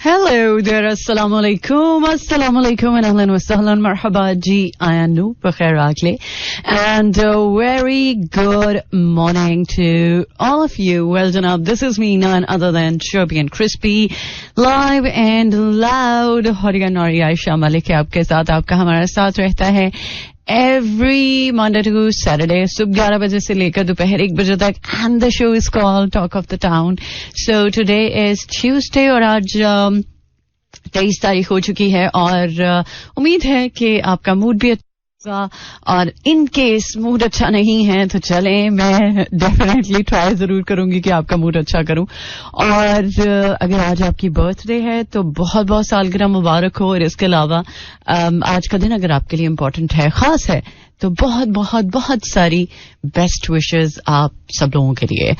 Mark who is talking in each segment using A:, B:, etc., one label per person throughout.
A: Hello there, assalamu alaikum and ahlan wa sahlan, marhaba ji, ayanu bakhair akle, and a very good morning to all of you. Well janab, this is me, none other than Chirpy and Crispy, live and loud. Horigan Nori Aisha Malik आपके साथ, आपका हमारा साथ रहता है every Monday to Saturday, सुबह 11 बजे से लेकर दोपहर 1 बजे तक, and the show is called Talk of the Town. So today is Tuesday और आज 23 तारीख हो चुकी है और उम्मीद है कि आपका मूड भी अच्छा, और इन केस मूड अच्छा नहीं है तो चलें, मैं डेफिनेटली ट्राई जरूर करूंगी कि आपका मूड अच्छा करूं. और अगर आज आपकी बर्थडे है तो बहुत बहुत सालगिरह मुबारक हो. और इसके अलावा आज का दिन अगर आपके लिए इम्पोर्टेंट है, खास है, तो बहुत बहुत बहुत सारी बेस्ट विशेस आप सब लोगों के लिए.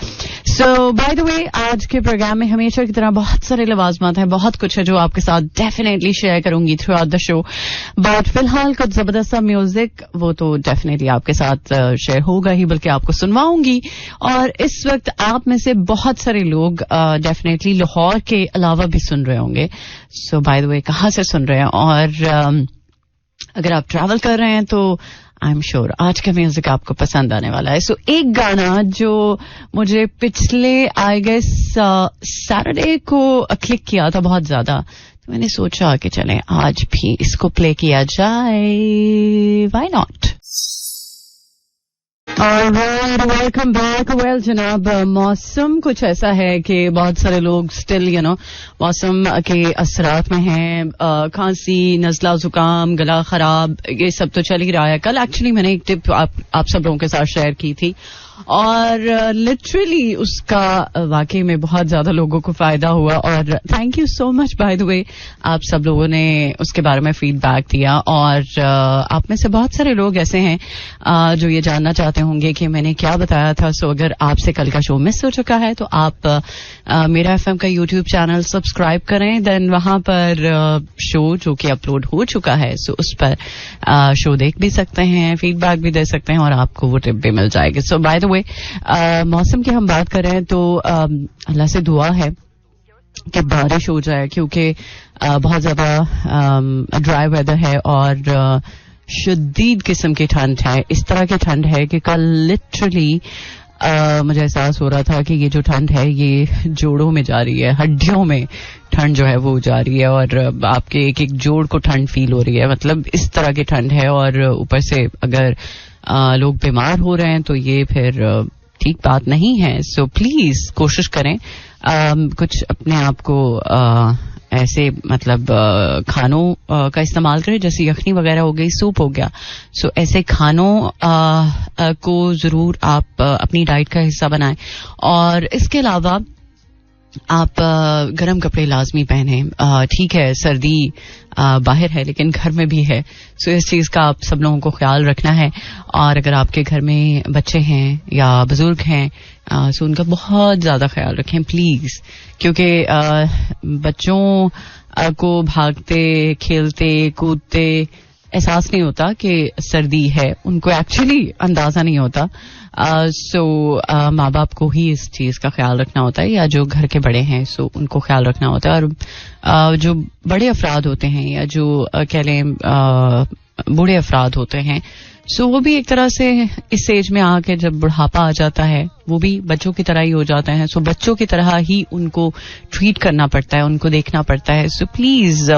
A: सो बाय द वे, आज के प्रोग्राम में हमेशा की तरह बहुत सारे लवाजमात हैं, बहुत कुछ है जो आपके साथ डेफिनेटली शेयर करूंगी through out the show. But फिलहाल कुछ जबरदस्त सा म्यूजिक, वो तो डेफिनेटली आपके साथ शेयर होगा ही, बल्कि आपको सुनवाऊंगी. और इस वक्त आप में से बहुत सारे लोग डेफिनेटली लाहौर के अलावा भी सुन रहे होंगे. सो बाय द वे, कहाँ से सुन रहे हैं, और अगर आप ट्रैवल कर रहे हैं तो आई एम श्योर आज का म्यूजिक आपको पसंद आने वाला है. सो एक गाना जो मुझे पिछले आई गेस सैटरडे को क्लिक किया था बहुत ज्यादा, तो मैंने सोचा कि चलें आज भी इसको प्ले किया जाए. Why not. Alright, welcome back. Well, जनाब, मौसम कुछ ऐसा है कि बहुत सारे लोग स्टिल मौसम के असरात में हैं. खांसी, नज़ला, जुकाम, गला खराब, ये सब तो चल ही रहा है. कल एक्चुअली मैंने एक टिप आप सब लोगों के साथ शेयर की थी और लिटरली उसका वाकई में बहुत ज्यादा लोगों को फायदा हुआ. और thank you so much bye the वे, आप सब लोगों ने उसके बारे में फीडबैक दिया. और आप में से बहुत सारे लोग ऐसे हैं जो ये जानना चाहते होंगे कि मैंने क्या बताया था. सो अगर आपसे कल का शो मिस हो चुका है तो आप मेरा एफएम का यूट्यूब चैनल सब्सक्राइब करें, देन वहां पर शो जो कि अपलोड हो चुका है, सो उस पर शो देख भी सकते हैं, फीडबैक भी दे सकते हैं और आपको वो टिप भी मिल जाएगी. सो बाय द वे, मौसम की हम बात कर रहे हैं तो अल्लाह से दुआ है कि बारिश हो जाए, क्योंकि बहुत ज्यादा ड्राई वेदर है और शदीद किस्म की ठंड है. इस तरह की ठंड है कि कल लिटरली मुझे एहसास हो रहा था कि ये जो ठंड है ये जोड़ों में जा रही है, हड्डियों में ठंड जो है वो जा रही है और आपके एक एक जोड़ को ठंड फील हो रही है. मतलब इस तरह की ठंड है और ऊपर से अगर लोग बीमार हो रहे हैं तो ये फिर ठीक बात नहीं है. सो प्लीज कोशिश करें कुछ अपने आप को ऐसे मतलब खानों का इस्तेमाल करें, जैसे यखनी वगैरह हो गई, सूप हो गया. सो ऐसे खानों को जरूर आप अपनी डाइट का हिस्सा बनाएं. और इसके अलावा आप गर्म कपड़े लाजमी पहने. ठीक है, सर्दी बाहर है लेकिन घर में भी है, सो इस चीज का आप सब लोगों को ख्याल रखना है. और अगर आपके घर में बच्चे हैं या बुजुर्ग हैं सो उनका बहुत ज्यादा ख्याल रखें प्लीज, क्योंकि बच्चों को भागते खेलते कूदते एहसास नहीं होता कि सर्दी है, उनको एक्चुअली अंदाजा नहीं होता. सो माँ बाप को ही इस चीज का ख्याल रखना होता है, या जो घर के बड़े हैं सो उनको ख्याल रखना होता है. और जो बड़े अफराद होते हैं या जो कह लें बूढ़े अफराद होते हैं, सो वो भी एक तरह से इस एज में आके जब बुढ़ापा आ जाता है वो भी बच्चों की तरह ही हो जाते हैं. सो बच्चों की तरह ही उनको ट्रीट करना पड़ता है, उनको देखना पड़ता है. सो प्लीज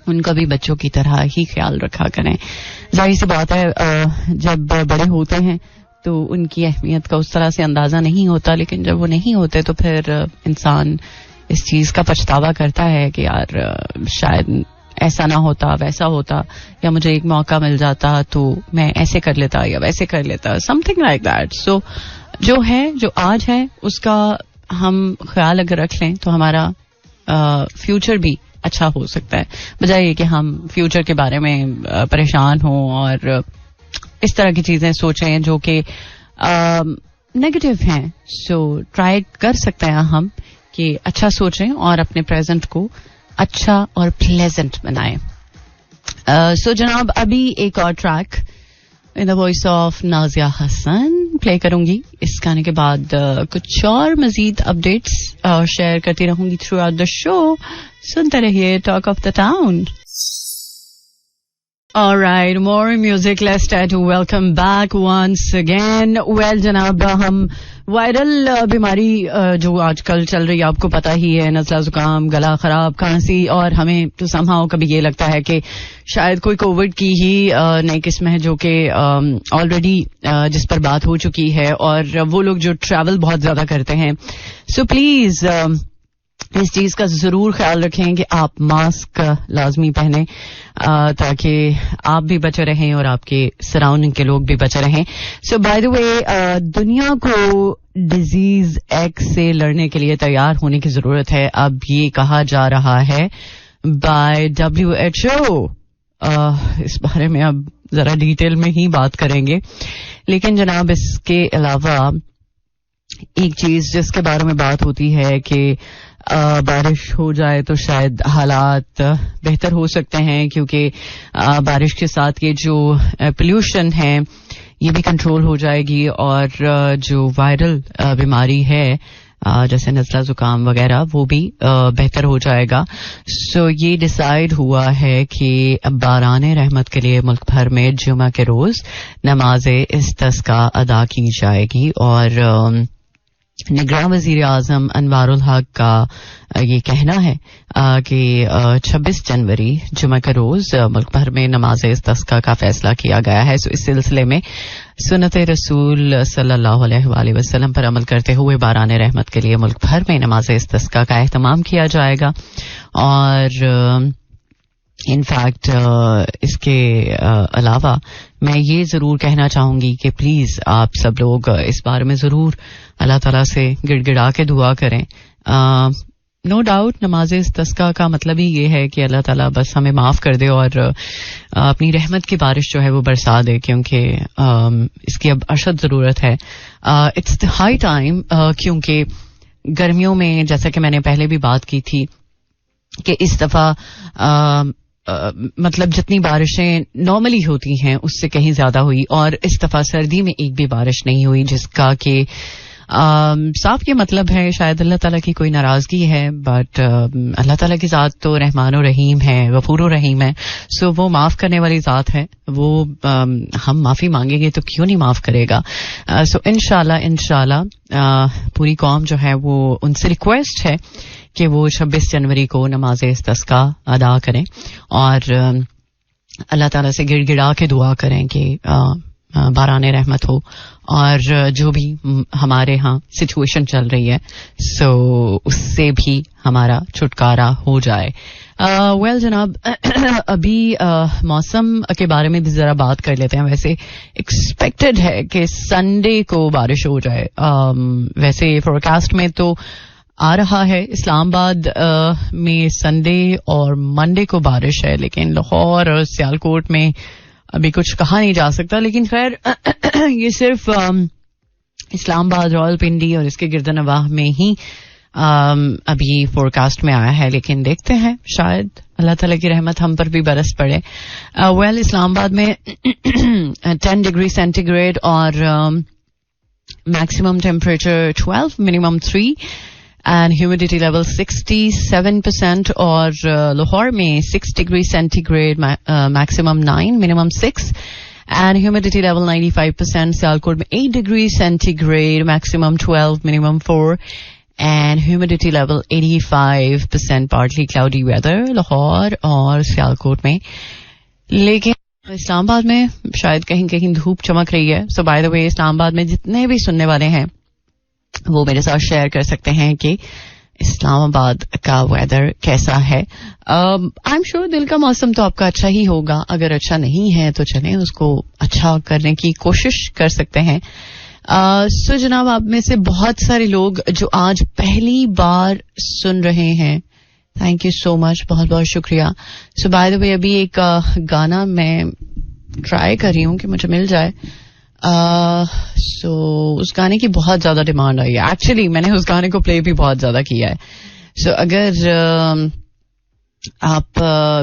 A: उनका भी बच्चों की तरह ही ख्याल रखा करें. जाहिर सी बात है जब बड़े होते हैं तो उनकी अहमियत का उस तरह से अंदाजा नहीं होता, लेकिन जब वो नहीं होते तो फिर इंसान इस चीज का पछतावा करता है कि यार शायद ऐसा ना होता, वैसा होता, या मुझे एक मौका मिल जाता तो मैं ऐसे कर लेता या वैसे कर लेता, समथिंग लाइक दैट. सो जो है, जो आज है, उसका हम ख्याल अगर रख लें तो हमारा फ्यूचर भी अच्छा हो सकता है, बजाय कि हम फ्यूचर के बारे में परेशान हों और इस तरह की चीजें सोचें जो कि नेगेटिव हैं. सो ट्राई कर सकते हैं हम कि अच्छा सोचें और अपने प्रेजेंट को अच्छा और प्लेजेंट बनाएं. सो जनाब, अभी एक और track in the voice of Nazia Hassan play करूंगी. इस गाने के बाद कुछ और मजीद अपडेट्स शेयर करती रहूंगी थ्रू आउट द शो. सुनते रहिए talk of the town. All right, more music. Let's try to welcome back once again. Well, जनाब, हम वायरल बीमारी जो आजकल चल रही है आपको पता ही है, नज़ला जुकाम, गला खराब, खांसी, और हमें तो समहाउ कभी ये लगता है कि शायद कोई कोविड की ही नई किस्म है जो कि ऑलरेडी जिस पर बात हो चुकी है, और वो लोग जो ट्रैवल बहुत ज्यादा करते हैं. सो प्लीज इस चीज का जरूर ख्याल रखें कि आप मास्क लाजमी पहने ताकि आप भी बचे रहें और आपके सराउंडिंग के लोग भी बचे रहें. सो बाय द वे, दुनिया को डिजीज एक्स से लड़ने के लिए तैयार होने की जरूरत है. अब ये कहा जा रहा है बाय WHO. इस बारे में अब जरा डिटेल में ही बात करेंगे, लेकिन जनाब इसके अलावा एक चीज जिसके बारे में बात होती है कि बारिश हो जाए तो शायद हालात बेहतर हो सकते हैं, क्योंकि बारिश के साथ ये जो पोल्यूशन है ये भी कंट्रोल हो जाएगी, और जो वायरल बीमारी है जैसे नज़ला जुकाम वगैरह वो भी बेहतर हो जाएगा. सो ये डिसाइड हुआ है कि बाराने रहमत के लिए मुल्क भर में जुमा के रोज नमाज़े इस्तिस्का अदा की जाएगी, और निगरान वजीर आजम अनवारुल हक का ये कहना है कि 26 जनवरी जुमा के रोज मुल्क भर में नमाज इस्तिस्का का फैसला किया गया है. सो इस सिलसिले में सुन्नत रसूल सल्लल्लाहु अलैहि वसल्लम पर अमल करते हुए बाराने रहमत के लिए मुल्क भर में नमाज इस्तिस्का का एहतमाम किया जाएगा. और इनफैक्ट इसके अलावा मैं ये जरूर कहना चाहूंगी कि प्लीज आप सब लोग इस बारे में जरूर अल्लाह ताला से गिड़गिड़ा के दुआ करें. नो डाउट नमाज इस्तिस्का का मतलब ही ये है कि अल्लाह ताला बस हमें माफ कर दे और अपनी रहमत की बारिश जो है वो बरसा दे, क्योंकि इसकी अब अशद जरूरत है. इट्स द हाई टाइम, क्योंकि गर्मियों में जैसा कि मैंने पहले भी बात की थी कि इस दफा मतलब जितनी बारिशें नॉर्मली होती हैं उससे कहीं ज्यादा हुई, और इस दफा सर्दी में एक भी बारिश नहीं हुई, जिसका कि साफ ये मतलब है शायद अल्लाह ताला की कोई नाराजगी है. बट अल्लाह ताला की जात तो रहमान और रहीम है, गफूर और रहीम है. सो वो माफ करने वाली जात है. वो हम माफी मांगेंगे तो क्यों नहीं माफ करेगा. सो इंशाल्लाह पूरी कौम जो है वो उनसे रिक्वेस्ट है कि वो 26 जनवरी को नमाज इस्तिस्का अदा करें और अल्लाह ताला से गिड़गिड़ा के दुआ करें कि बाराने रहमत हो, और जो भी हमारे यहाँ सिचुएशन चल रही है सो उससे भी हमारा छुटकारा हो जाए. वेल जनाब, अभी मौसम के बारे में भी जरा बात कर लेते हैं. वैसे एक्सपेक्टेड है कि संडे को बारिश हो जाए. वैसे फोरकास्ट में तो आ रहा है इस्लामाबाद में संडे और मंडे को बारिश है, लेकिन लाहौर और सियालकोट में अभी कुछ कहा नहीं जा सकता. लेकिन खैर ये सिर्फ इस्लामाबाद, रावलपिंडी और इसके गिरदनवाह में ही अभी फोरकास्ट में आया है, लेकिन देखते हैं शायद अल्लाह ताला की रहमत हम पर भी बरस पड़े. वेल इस्लामाबाद में 10 डिग्री सेंटीग्रेड और maximum temperature 12, minimum 3 and humidity level 67%, और लाहौर में 6 degree centigrade, maximum 9, minimum 6, and humidity level 95%. Sialkot में 8 degree centigrade, maximum 12, minimum 4, and humidity level 85%. partly cloudy weather Lahore और सियालकोट में, लेकिन इस्लामाबाद में शायद कहीं कहीं धूप चमक रही है. सो बाय द वे, इस्लामाबाद में जितने भी सुनने वाले हैं वो मेरे साथ शेयर कर सकते हैं कि इस्लामाबाद का वेदर कैसा है. आई एम श्योर दिल का मौसम तो आपका अच्छा ही होगा. अगर अच्छा नहीं है तो चलें उसको अच्छा करने की कोशिश कर सकते हैं. सो जनाब, आप में से बहुत सारे लोग जो आज पहली बार सुन रहे हैं, थैंक यू सो मच, बहुत बहुत शुक्रिया. सो बाय द वे, अभी एक गाना मैं ट्राई कर रही हूँ कि मुझे मिल जाए. सो उस गाने की बहुत ज्यादा डिमांड आई है. एक्चुअली मैंने उस गाने को प्ले भी बहुत ज्यादा किया है. सो अगर आप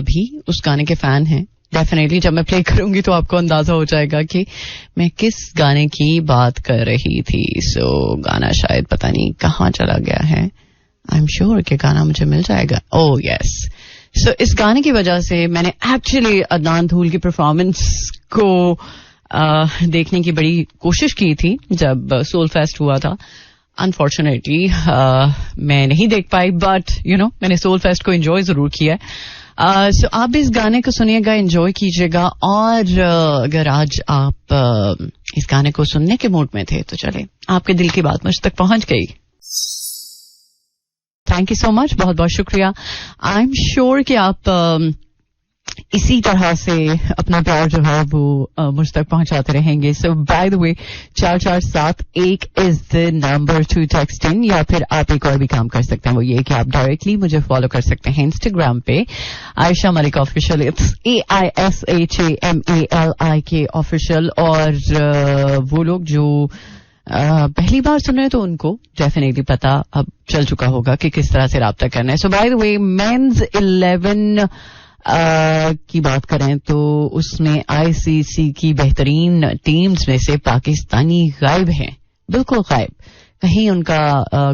A: भी उस गाने के फैन हैं, डेफिनेटली जब मैं प्ले करूंगी तो आपको अंदाजा हो जाएगा कि मैं किस गाने की बात कर रही थी. सो गाना शायद पता नहीं कहाँ चला गया है. आई एम श्योर कि गाना मुझे मिल जाएगा. Oh yes. सो इस गाने की वजह से मैंने एक्चुअली अदनान धूल की परफॉर्मेंस को देखने की बड़ी कोशिश की थी जब सोल फेस्ट हुआ था. अनफॉर्चुनेटली मैं नहीं देख पाई, बट मैंने सोल फेस्ट को एंजॉय जरूर किया. सो आप भी इस गाने को सुनिएगा, एंजॉय कीजिएगा. और अगर आज आप इस गाने को सुनने के मूड में थे तो चले, आपके दिल की बात मुझ तक पहुंच गई. थैंक यू सो मच, बहुत बहुत शुक्रिया. आई एम श्योर कि आप इसी तरह से अपना प्यार जो है वो मुझ तक पहुंचाते रहेंगे. So by the way 4471 is the number to text in, या फिर आप एक और भी काम कर सकते हैं, वो ये कि आप डायरेक्टली मुझे फॉलो कर सकते हैं इंस्टाग्राम पे Ayesha Malik official. It's AISHAMALIK official. और वो लोग जो पहली बार सुन रहे हैं तो उनको डेफिनेटली पता अब चल चुका होगा कि किस तरह से राब्ता करना है. सो बाय द वे मेंस 11 की बात करें तो उसमें ICC की बेहतरीन टीम्स में से पाकिस्तानी गायब हैं, बिल्कुल गायब. कहीं उनका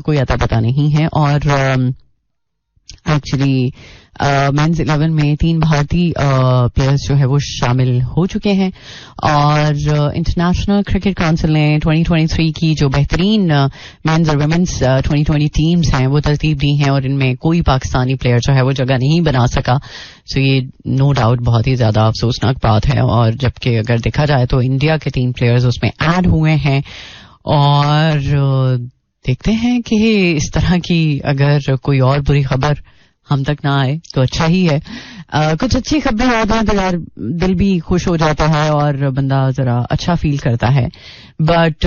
A: कोई अता पता नहीं है. और एक्चुअली मेंस 11 में 3 भारतीय प्लेयर्स जो है वो शामिल हो चुके हैं. और इंटरनेशनल क्रिकेट काउंसिल ने 2023 की जो बेहतरीन मेंस और वुमेन्स 2020 टीम्स हैं वो तरतीब दी हैं, और इनमें कोई पाकिस्तानी प्लेयर जो है वो जगह नहीं बना सका. सो ये नो डाउट बहुत ही ज्यादा अफसोसनाक बात है. और जबकि अगर देखा जाए तो इंडिया के 3 प्लेयर्स उसमें ऐड हुए हैं. और देखते हैं कि इस तरह की अगर कोई और बुरी खबर हम तक ना आए तो अच्छा ही है. कुछ अच्छी खबरें आती हैं तो यार दिल भी खुश हो जाता है और बंदा जरा अच्छा फील करता है. बट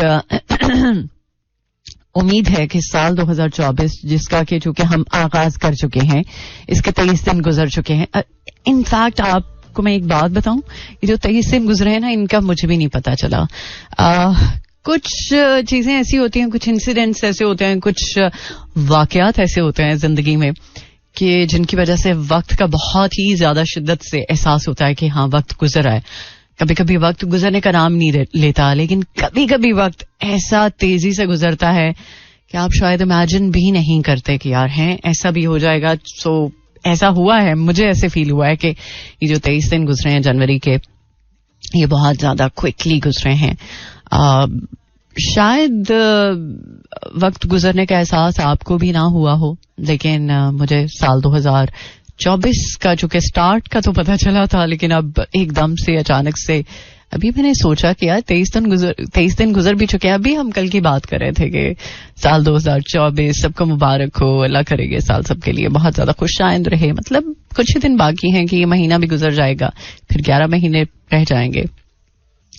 A: उम्मीद है कि साल 2024 जिसका कि चूंकि हम आगाज कर चुके हैं, इसके 23 दिन गुजर चुके हैं. इनफैक्ट आपको मैं एक बात बताऊं, ये जो 23 दिन गुजरे हैं ना, इनका मुझे भी नहीं पता चला. कुछ चीजें ऐसी होती हैं, कुछ इंसिडेंट्स ऐसे होते हैं, कुछ वाकयात ऐसे होते हैं जिंदगी में कि जिनकी वजह से वक्त का बहुत ही ज्यादा शिद्दत से एहसास होता है कि हाँ वक्त गुजर रहा है. कभी कभी वक्त गुजरने का नाम नहीं लेता, लेकिन कभी कभी वक्त ऐसा तेजी से गुजरता है कि आप शायद इमेजिन भी नहीं करते कि यार हैं ऐसा भी हो जाएगा. सो ऐसा हुआ है, मुझे ऐसे फील हुआ है कि ये जो 23 दिन गुजरे हैं जनवरी के, ये बहुत ज्यादा क्विकली गुजरे हैं. शायद वक्त गुजरने का एहसास आपको भी ना हुआ हो, लेकिन मुझे साल 2024 का चूंकि स्टार्ट का तो पता चला था, लेकिन अब एकदम से अचानक से अभी मैंने सोचा कि यार 23 दिन गुजर भी चुके हैं. अभी हम कल की बात कर रहे थे कि साल 2024 सबको मुबारक हो, अल्लाह करेगा साल सबके लिए बहुत ज्यादा खुशाइंद रहे. मतलब कुछ ही दिन बाकी हैं कि ये महीना भी गुजर जाएगा, फिर 11 महीने रह जाएंगे.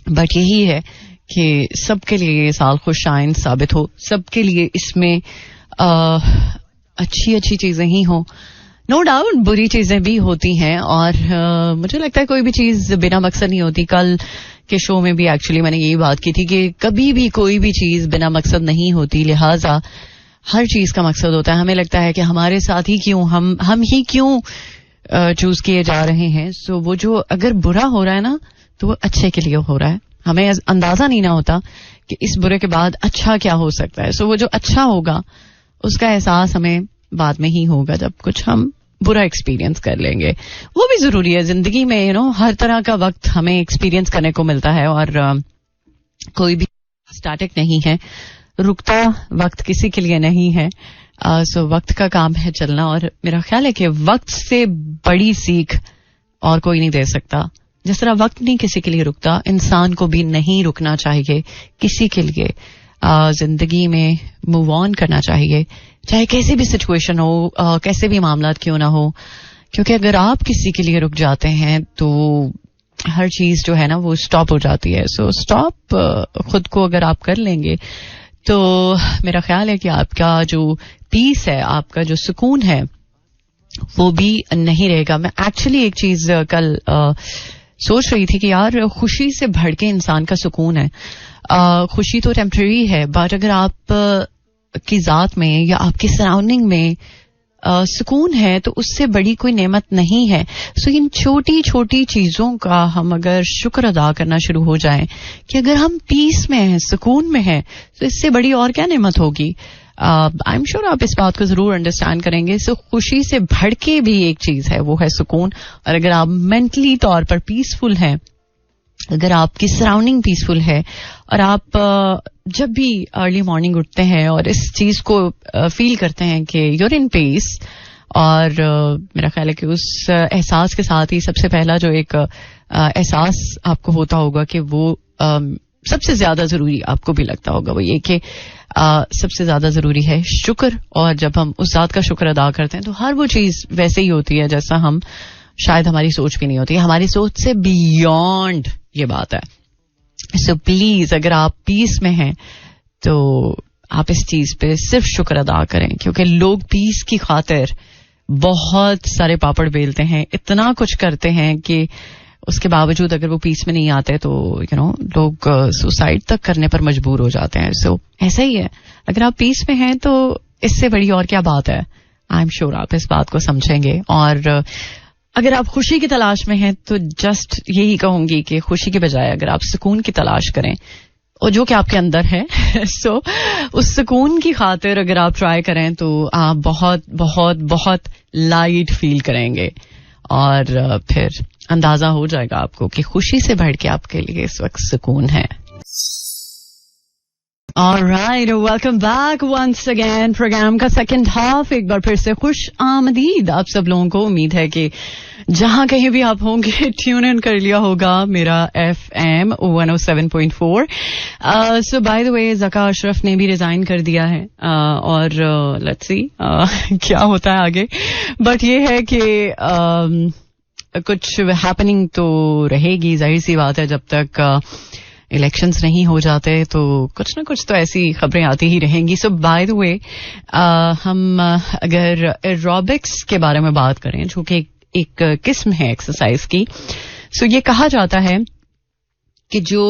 A: बट यही है कि सबके लिए ये साल खुशाइंद साबित हो, सबके लिए इसमें अच्छी अच्छी चीजें ही हो. नो डाउट बुरी चीजें भी होती हैं, और मुझे लगता है कोई भी चीज बिना मकसद नहीं होती. कल के शो में भी एक्चुअली मैंने यही बात की थी कि कभी भी कोई भी चीज बिना मकसद नहीं होती, लिहाजा हर चीज का मकसद होता है. हमें लगता है कि हमारे साथ ही क्यों, हम ही क्यों चूज किए जा रहे हैं. सो वो जो अगर बुरा हो रहा है ना, तो वो अच्छे के लिए हो रहा है. हमें अंदाजा नहीं ना होता कि इस बुरे के बाद अच्छा क्या हो सकता है. सो वो जो अच्छा होगा उसका एहसास हमें बाद में ही होगा जब कुछ हम बुरा एक्सपीरियंस कर लेंगे. वो भी जरूरी है जिंदगी में. हर तरह का वक्त हमें एक्सपीरियंस करने को मिलता है, और कोई भी स्टैटिक नहीं है, रुकता वक्त किसी के लिए नहीं है. सो वक्त का काम है चलना, और मेरा ख्याल है कि वक्त से बड़ी सीख और कोई नहीं दे सकता. जिस तरह वक्त नहीं किसी के लिए रुकता, इंसान को भी नहीं रुकना चाहिए किसी के लिए. जिंदगी में मूव ऑन करना चाहिए, चाहे कैसी भी सिचुएशन हो, कैसे भी मामलात क्यों ना हो. क्योंकि अगर आप किसी के लिए रुक जाते हैं तो हर चीज जो है ना वो स्टॉप हो जाती है. सो स्टॉप खुद को अगर आप कर लेंगे तो मेरा ख्याल है कि आपका जो पीस है, आपका जो सुकून है, वो भी नहीं रहेगा. मैं एक्चुअली एक चीज कल सोच रही थी कि यार खुशी से बढ़ के इंसान का सुकून है. खुशी तो टेम्परेरी है, बट अगर आप की जात में या आपकी सराउंडिंग में सुकून है तो उससे बड़ी कोई नेमत नहीं है. सो इन छोटी छोटी चीजों का हम अगर शुक्र अदा करना शुरू हो जाएं कि अगर हम पीस में हैं, सुकून में हैं, तो इससे बड़ी और क्या नेमत होगी. आई एम श्योर आप इस बात को जरूर अंडरस्टैंड करेंगे. सो खुशी से बढ़ के भी एक चीज है, वो है सुकून. और अगर आप मेंटली तौर पर पीसफुल हैं, अगर आपकी सराउंडिंग पीसफुल है और आप जब भी अर्ली मॉर्निंग उठते हैं और इस चीज को फील करते हैं कि यूर इन पीस, और मेरा ख्याल है कि उस एहसास के साथ ही सबसे पहला जो एक एहसास आपको होता होगा कि वो सबसे ज्यादा जरूरी आपको भी लगता होगा, वो ये कि सबसे ज्यादा जरूरी है शुक्र. और जब हम उस ज़ात का शुक्र अदा करते हैं तो हर वो चीज वैसे ही होती है जैसा हम शायद हमारी सोच भी नहीं होती, हमारी सोच से बियॉन्ड ये बात है. सो प्लीज अगर आप पीस में हैं तो आप इस चीज पे सिर्फ शुक्र अदा करें, क्योंकि लोग पीस की खातिर बहुत सारे पापड़ बेलते हैं, इतना कुछ करते हैं कि उसके बावजूद अगर वो पीस में नहीं आते तो लोग सुसाइड तक करने पर मजबूर हो जाते हैं. सो ऐसा ही है, अगर आप पीस में हैं तो इससे बड़ी और क्या बात है. आई एम श्योर आप इस बात को समझेंगे. और अगर आप खुशी की तलाश में हैं तो जस्ट यही कहूंगी कि खुशी के बजाय अगर आप सुकून की तलाश करें, और जो कि आपके अंदर है, सो उस सुकून की खातिर अगर आप ट्राई करें तो आप बहुत बहुत बहुत लाइट फील करेंगे. और फिर अंदाजा हो जाएगा आपको कि खुशी से बढ़ के आपके लिए इस वक्त सुकून है. Alright, welcome back once again. Program का सेकंड हाफ एक बार फिर से खुश आमदीद आप सब लोगों को. उम्मीद है कि जहां कहीं भी आप होंगे ट्यून इन कर लिया होगा मेरा FM 107.4. सो बाय द वे ज़का अशरफ ने भी रिजाइन कर दिया है, और लेट्स सी क्या होता है आगे. बट ये है कि कुछ हैपनिंग तो रहेगी, जाहिर सी बात है. जब तक इलेक्शंस नहीं हो जाते तो कुछ ना कुछ तो ऐसी खबरें आती ही रहेंगी. सो बाय द वे हम अगर एरोबिक्स के बारे में बात करें, जो कि एक किस्म है एक्सरसाइज की, सो ये कहा जाता है कि जो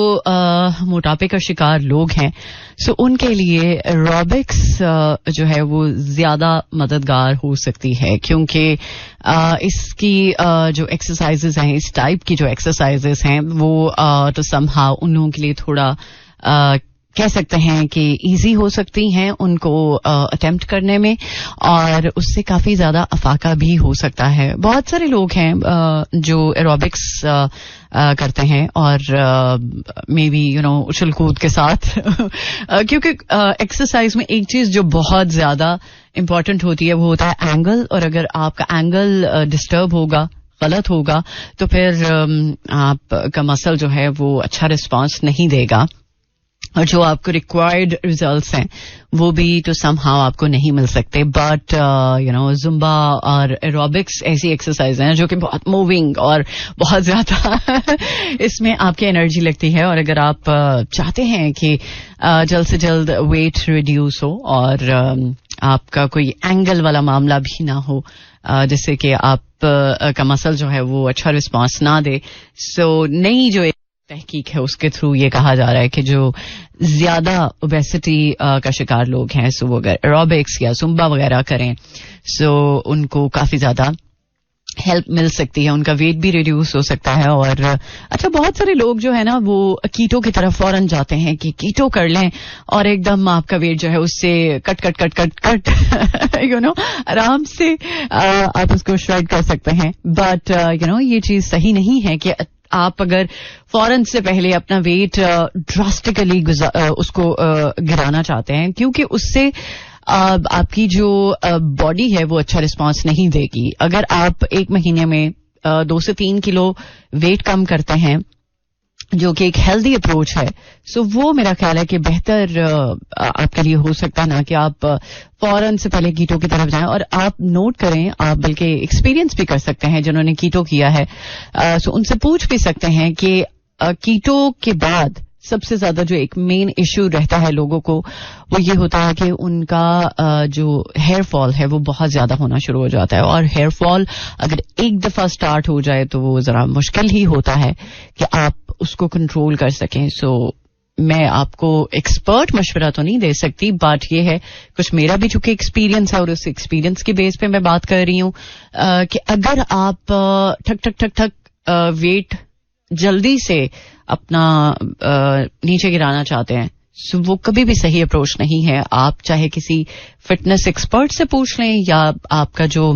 A: मोटापे का शिकार लोग हैं, सो उनके लिए एरोबिक्स जो है वो ज्यादा मददगार हो सकती है, क्योंकि इसकी जो एक्सरसाइजेस हैं, इस टाइप की जो एक्सरसाइजेस हैं वो तो समहाउ उन लोगों के लिए थोड़ा कह सकते हैं कि इजी हो सकती हैं उनको अटेम्प्ट करने में, और उससे काफी ज्यादा अफाका भी हो सकता है. बहुत सारे लोग हैं जो एरोबिक्स करते हैं, और मे बी उछल कूद के साथ क्योंकि एक्सरसाइज में एक चीज जो बहुत ज्यादा इंपॉर्टेंट होती है वो होता है एंगल. और अगर आपका एंगल डिस्टर्ब होगा, गलत होगा, तो फिर आपका मसल जो है वो अच्छा रिस्पॉन्स नहीं देगा, और जो आपको रिक्वायर्ड रिजल्ट्स हैं वो भी तो समहाउ आपको नहीं मिल सकते. बट जुम्बा और एरोबिक्स ऐसी एक्सरसाइज हैं जो कि बहुत मूविंग और बहुत ज्यादा इसमें आपकी एनर्जी लगती है. और अगर आप चाहते हैं कि जल्द से जल्द वेट रिड्यूस हो और आपका कोई एंगल वाला मामला भी ना हो, जिससे कि आप का मसल जो है वो अच्छा रिस्पॉन्स ना दे, सो नई जो तहकीक है उसके थ्रू ये कहा जा रहा है कि जो ज्यादा ओबेसिटी का शिकार लोग हैं, सो वो अगर एरोबिक्स या जुम्बा वगैरह करें, सो उनको काफी ज्यादा हेल्प मिल सकती है, उनका वेट भी रिड्यूस हो सकता है. और अच्छा, बहुत सारे लोग जो है ना वो कीटो की तरफ फौरन जाते हैं कि कीटो कर लें और एकदम आपका वेट जो है उससे cut cut cut cut cut आराम से आप उसको श्रेड कर सकते हैं. बट ये चीज सही नहीं है कि आप अगर फौरन से पहले अपना वेट ड्रास्टिकली उसको गिराना चाहते हैं, क्योंकि उससे आपकी जो बॉडी है वो अच्छा रिस्पांस नहीं देगी. अगर आप एक महीने में 2 से 3 किलो वेट कम करते हैं, जो कि एक हेल्दी अप्रोच है, सो वो मेरा ख्याल है कि बेहतर आपके लिए हो सकता है ना कि आप फौरन से पहले कीटो की तरफ जाएं. और आप नोट करें, आप बल्कि एक्सपीरियंस भी कर सकते हैं जिन्होंने कीटो किया है, सो उनसे पूछ भी सकते हैं कि कीटो के बाद सबसे ज्यादा जो एक मेन इश्यू रहता है लोगों को वो ये होता है कि उनका जो हेयर फॉल है वो बहुत ज्यादा होना शुरू हो जाता है. और हेयर फॉल अगर एक दफा स्टार्ट हो जाए तो वो जरा मुश्किल ही होता है कि आप उसको कंट्रोल कर सकें. सो मैं आपको एक्सपर्ट मशवरा तो नहीं दे सकती, बट ये है कुछ मेरा भी चूंकि एक्सपीरियंस है और उस एक्सपीरियंस के बेस पे मैं बात कर रही हूं कि अगर आप ठक ठक ठक ठक वेट जल्दी से अपना नीचे गिराना चाहते हैं, सो वो कभी भी सही अप्रोच नहीं है. आप चाहे किसी फिटनेस एक्सपर्ट से पूछ लें या आपका जो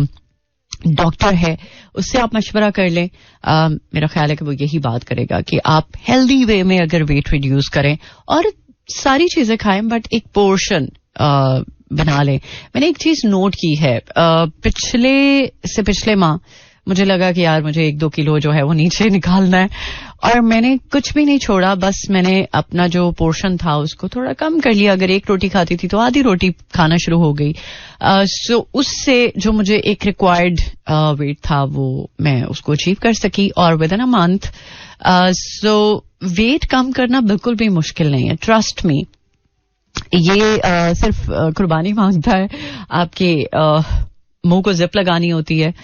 A: डॉक्टर है उससे आप मशवरा कर लें. मेरा ख्याल है कि वो यही बात करेगा कि आप हेल्दी वे में अगर वेट रिड्यूस करें और सारी चीजें खाएं बट एक पोर्शन बना लें. मैंने एक चीज नोट की है, पिछले माह मुझे लगा कि यार मुझे 1-2 किलो जो है वो नीचे निकालना है और मैंने कुछ भी नहीं छोड़ा. बस मैंने अपना जो पोर्शन था उसको थोड़ा कम कर लिया. अगर 1 रोटी खाती थी तो आधी रोटी खाना शुरू हो गई. सो उससे जो मुझे एक रिक्वायर्ड वेट था वो मैं उसको अचीव कर सकी और within a month. So weight कम करना बिल्कुल भी मुश्किल नहीं है, ट्रस्ट मी. ये सिर्फ कुर्बानी मांगता है, आपके मुंह को जिप लगानी होती है.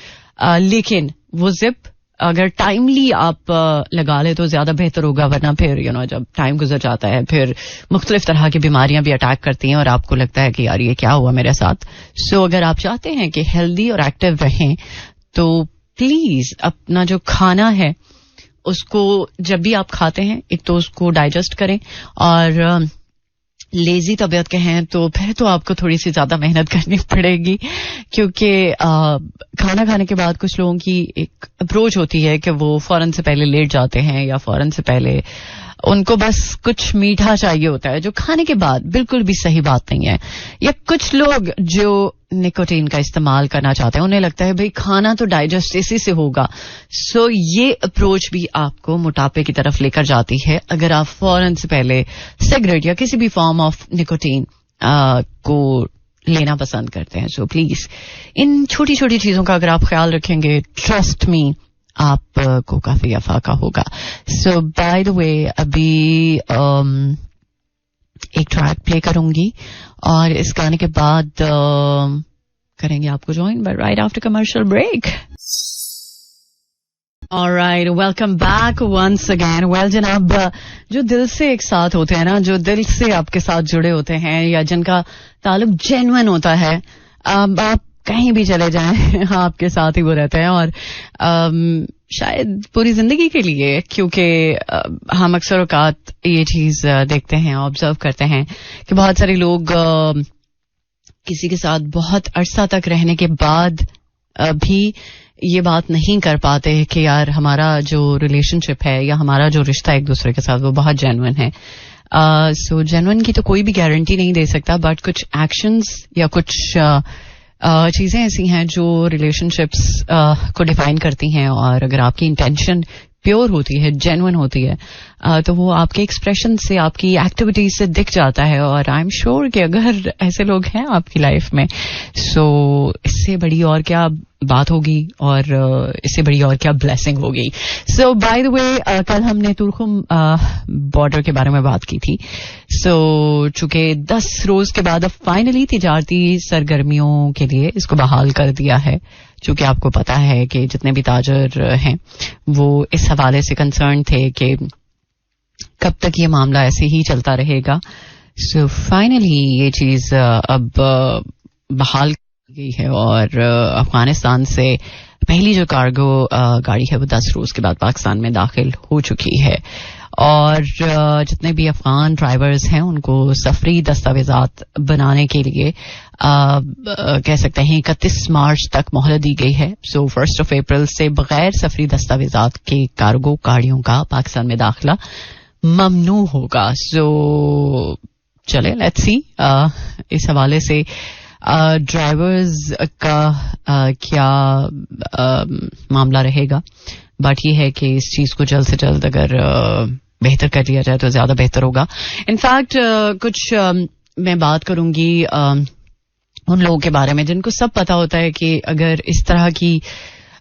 A: लेकिन वो जिप अगर टाइमली आप लगा ले तो ज्यादा बेहतर होगा. वरना फिर जब टाइम गुजर जाता है फिर मुख्तलिफ तरह की बीमारियां भी अटैक करती हैं और आपको लगता है कि यार ये क्या हुआ मेरे साथ. सो अगर आप चाहते हैं कि हेल्दी और एक्टिव रहें तो प्लीज अपना जो खाना है उसको जब भी आप खाते हैं एक तो उसको डाइजेस्ट करें. और लेजी तबीयत के हैं तो फिर तो आपको थोड़ी सी ज्यादा मेहनत करनी पड़ेगी, क्योंकि खाना खाने के बाद कुछ लोगों की एक अप्रोच होती है कि वो फौरन से पहले लेट जाते हैं या फौरन से पहले उनको बस कुछ मीठा चाहिए होता है, जो खाने के बाद बिल्कुल भी सही बात नहीं है. या कुछ लोग जो निकोटीन का इस्तेमाल करना चाहते हैं उन्हें लगता है भाई खाना तो डाइजेस्ट इसी से होगा. सो ये अप्रोच भी आपको मोटापे की तरफ लेकर जाती है अगर आप फौरन से पहले सिगरेट या किसी भी फॉर्म ऑफ निकोटीन को लेना पसंद करते हैं. सो प्लीज इन छोटी छोटी चीजों का अगर आप ख्याल रखेंगे, ट्रस्ट मी, आपको काफी अफाका होगा. सो बाय द वे अभी एक ट्रैक प्ले करूंगी और इस गाने के बाद करेंगे आपको join but right after commercial break. Alright, welcome back once again. Well जनाब, जो दिल से एक साथ होते हैं ना, जो दिल से आपके साथ जुड़े होते हैं या जिनका ताल्लुक जेन्युइन होता है, आप कहीं भी चले जाएं आपके साथ ही वो रहते हैं. और शायद पूरी जिंदगी के लिए, क्योंकि हम अक्सर औकात ये चीज देखते हैं, ऑब्जर्व करते हैं कि बहुत सारे लोग किसी के साथ बहुत अरसा तक रहने के बाद भी ये बात नहीं कर पाते कि यार हमारा जो रिलेशनशिप है या हमारा जो रिश्ता एक दूसरे के साथ वो बहुत जेन्युइन है. सो जेन्युइन की तो कोई भी गारंटी नहीं दे सकता, बट कुछ एक्शंस या कुछ चीजें ऐसी हैं जो रिलेशनशिप्स को डिफाइन करती हैं. और अगर आपकी इंटेंशन प्योर होती है, जेन्युइन होती है, तो वो आपके एक्सप्रेशन से, आपकी एक्टिविटीज से दिख जाता है. और आई एम श्योर कि अगर ऐसे लोग हैं आपकी लाइफ में, सो इससे बड़ी और क्या बात होगी और इससे बड़ी और क्या ब्लेसिंग होगी. सो बाय द वे, कल हमने तुर्खुम बॉर्डर के बारे में बात की थी. सो चूंकि 10 रोज के बाद अब फाइनली तिजारती सरगर्मियों के लिए इसको बहाल कर दिया है, चूंकि आपको पता है कि जितने भी ताजर हैं वो इस हवाले से कंसर्न थे कि कब तक ये मामला ऐसे ही चलता रहेगा. सो फाइनली ये चीज अब बहाल गई है और अफगानिस्तान से पहली जो कार्गो गाड़ी है वो 10 रोज के बाद पाकिस्तान में दाखिल हो चुकी है. और जितने भी अफगान ड्राइवर्स हैं उनको सफरी दस्तावेजात बनाने के लिए कह सकते हैं 31 मार्च तक मोहलत दी गई है. सो 1 अप्रैल से बगैर सफरी दस्तावेजात के कार्गो गाड़ियों का पाकिस्तान में दाखिला ममनू होगा. सो चले लेट्स सी इस हवाले से ड्राइवर्स का क्या मामला रहेगा. बट ये है कि इस चीज को जल्द से जल्द अगर बेहतर कर लिया जाए तो ज्यादा बेहतर होगा. इनफैक्ट कुछ मैं बात करूंगी उन लोगों के बारे में जिनको सब पता होता है कि अगर इस तरह की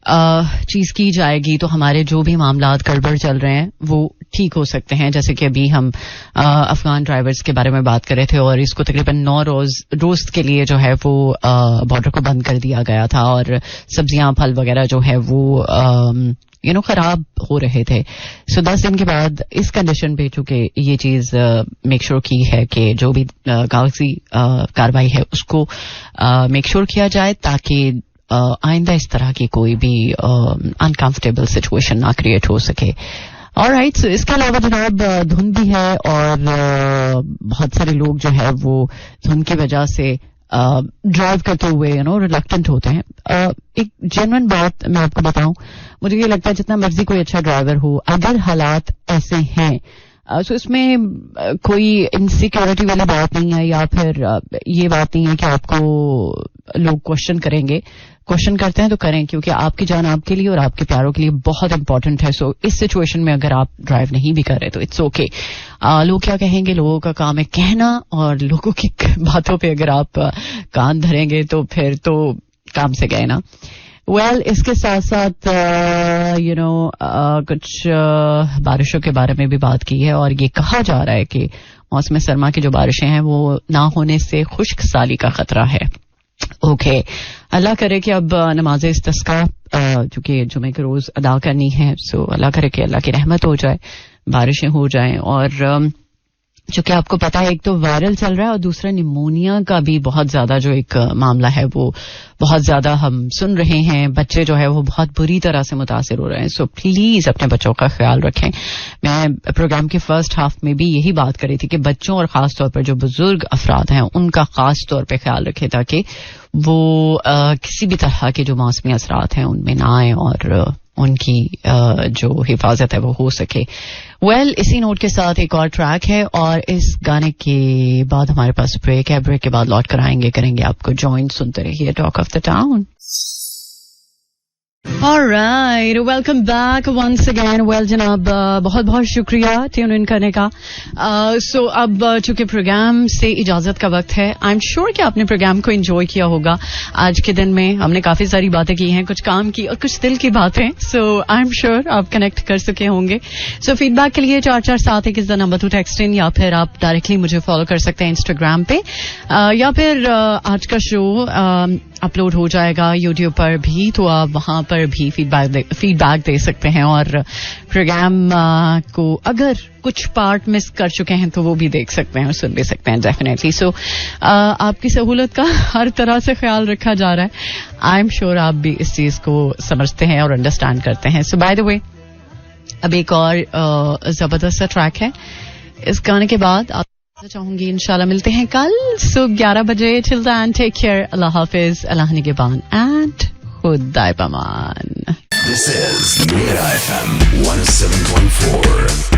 A: चीज की जाएगी तो हमारे जो भी मामलात गड़बड़ चल रहे हैं वो ठीक हो सकते हैं. जैसे कि अभी हम अफगान ड्राइवर्स के बारे में बात कर रहे थे और इसको तकरीबन 9 रोज के लिए जो है वो बॉर्डर को बंद कर दिया गया था और सब्जियां फल वगैरह जो है वो खराब हो रहे थे. सो 10 दिन के बाद इस कंडीशन पे चूंकि ये चीज मेक श्योर की है कि जो भी कागजी कार्रवाई है उसको मेक श्योर किया जाए ताकि आइंदा इस तरह की कोई भी अनकंफर्टेबल सिचुएशन ना क्रिएट हो सके. ऑलराइट, सो इसके अलावा जनाब धुंध भी है और बहुत सारे लोग जो है वो धुंध की वजह से ड्राइव करते हुए रिलक्टेंट होते हैं. एक जेन्युइन बात मैं आपको बताऊं, मुझे ये लगता है जितना मर्जी कोई अच्छा ड्राइवर हो, अगर हालात ऐसे हैं सो इसमें कोई इनसिक्योरिटी वाली बात नहीं है या फिर ये बात नहीं है कि आपको लोग क्वेश्चन करेंगे. क्वेश्चन करते हैं तो करें, क्योंकि आपकी जान आपके लिए और आपके प्यारों के लिए बहुत इंपॉर्टेंट है. सो इस सिचुएशन में अगर आप ड्राइव नहीं भी कर रहे तो इट्स ओके. लोग क्या कहेंगे, लोगों का काम है कहना, और लोगों की बातों पे अगर आप कान धरेंगे तो फिर तो काम से गए ना. वेल, इसके साथ साथ कुछ बारिशों के बारे में भी बात की है, और ये कहा जा रहा है कि मौसम सरमा की जो बारिशें हैं वो ना होने से खुश्क साली का खतरा है. ओके, अल्लाह करे कि अब नमाज इस्तिस्का चूंकि जुमे के रोज अदा करनी है, सो अल्लाह करे कि अल्लाह की रहमत हो जाए, बारिशें हो जाएं. और चूंकि आपको पता है, एक तो वायरल चल रहा है और दूसरा निमोनिया का भी बहुत ज्यादा जो एक मामला है वो बहुत ज्यादा हम सुन रहे हैं. बच्चे जो है वो बहुत बुरी तरह से मुतासिर हो रहे हैं. सो प्लीज अपने बच्चों का ख्याल रखें. मैं प्रोग्राम के फर्स्ट हाफ में भी यही बात करी थी कि बच्चों और खास तौर पर जो बुजुर्ग अफराद हैं उनका खास तौर पर ख्याल रखें, ताकि वो किसी भी तरह के जो मौसमी असरात हैं उनमें ना आए और उनकी जो हिफाजत है वो हो सके. वेल, इसी नोट के साथ एक और ट्रैक है और इस गाने के बाद हमारे पास ब्रेक है. ब्रेक के बाद लौट कर आएंगे, करेंगे आपको ज्वाइन. सुनते रहिए talk of the town. Alright, welcome back once again. Well, जनाब बहुत बहुत शुक्रिया ट्यून इन करने का. So अब चूंकि प्रोग्राम से इजाजत का वक्त है, आई एम श्योर कि आपने प्रोग्राम को एंजॉय किया होगा. आज के दिन में हमने काफी सारी बातें की हैं, कुछ काम की और कुछ दिल की बातें. सो आई एम श्योर आप कनेक्ट कर सके होंगे. सो फीडबैक के लिए 4471 is the number to text in, या फिर आप डायरेक्टली मुझे फॉलो कर सकते हैं इंस्टाग्राम पे, या फिर आज का शो अपलोड हो जाएगा यूट्यूब पर भी, तो आप वहां पर भी फीडबैक दे सकते हैं. और प्रोग्राम को अगर कुछ पार्ट मिस कर चुके हैं तो वो भी देख सकते हैं और सुन भी सकते हैं डेफिनेटली. सो आपकी सहूलत का हर तरह से ख्याल रखा जा रहा है. आई एम श्योर आप भी इस चीज को समझते हैं और अंडरस्टैंड करते हैं. सो बाय द वे, अब एक और जबरदस्त सा ट्रैक है. इस गाने के बाद आप चाहूंगी इंशाल्लाह मिलते हैं कल सुबह 11 बजे. टिल देन टेक केयर, अल्लाह हाफिज, अल्लाह निगहबान एंड खुदा पमान.
B: This is Mira FM 107.4.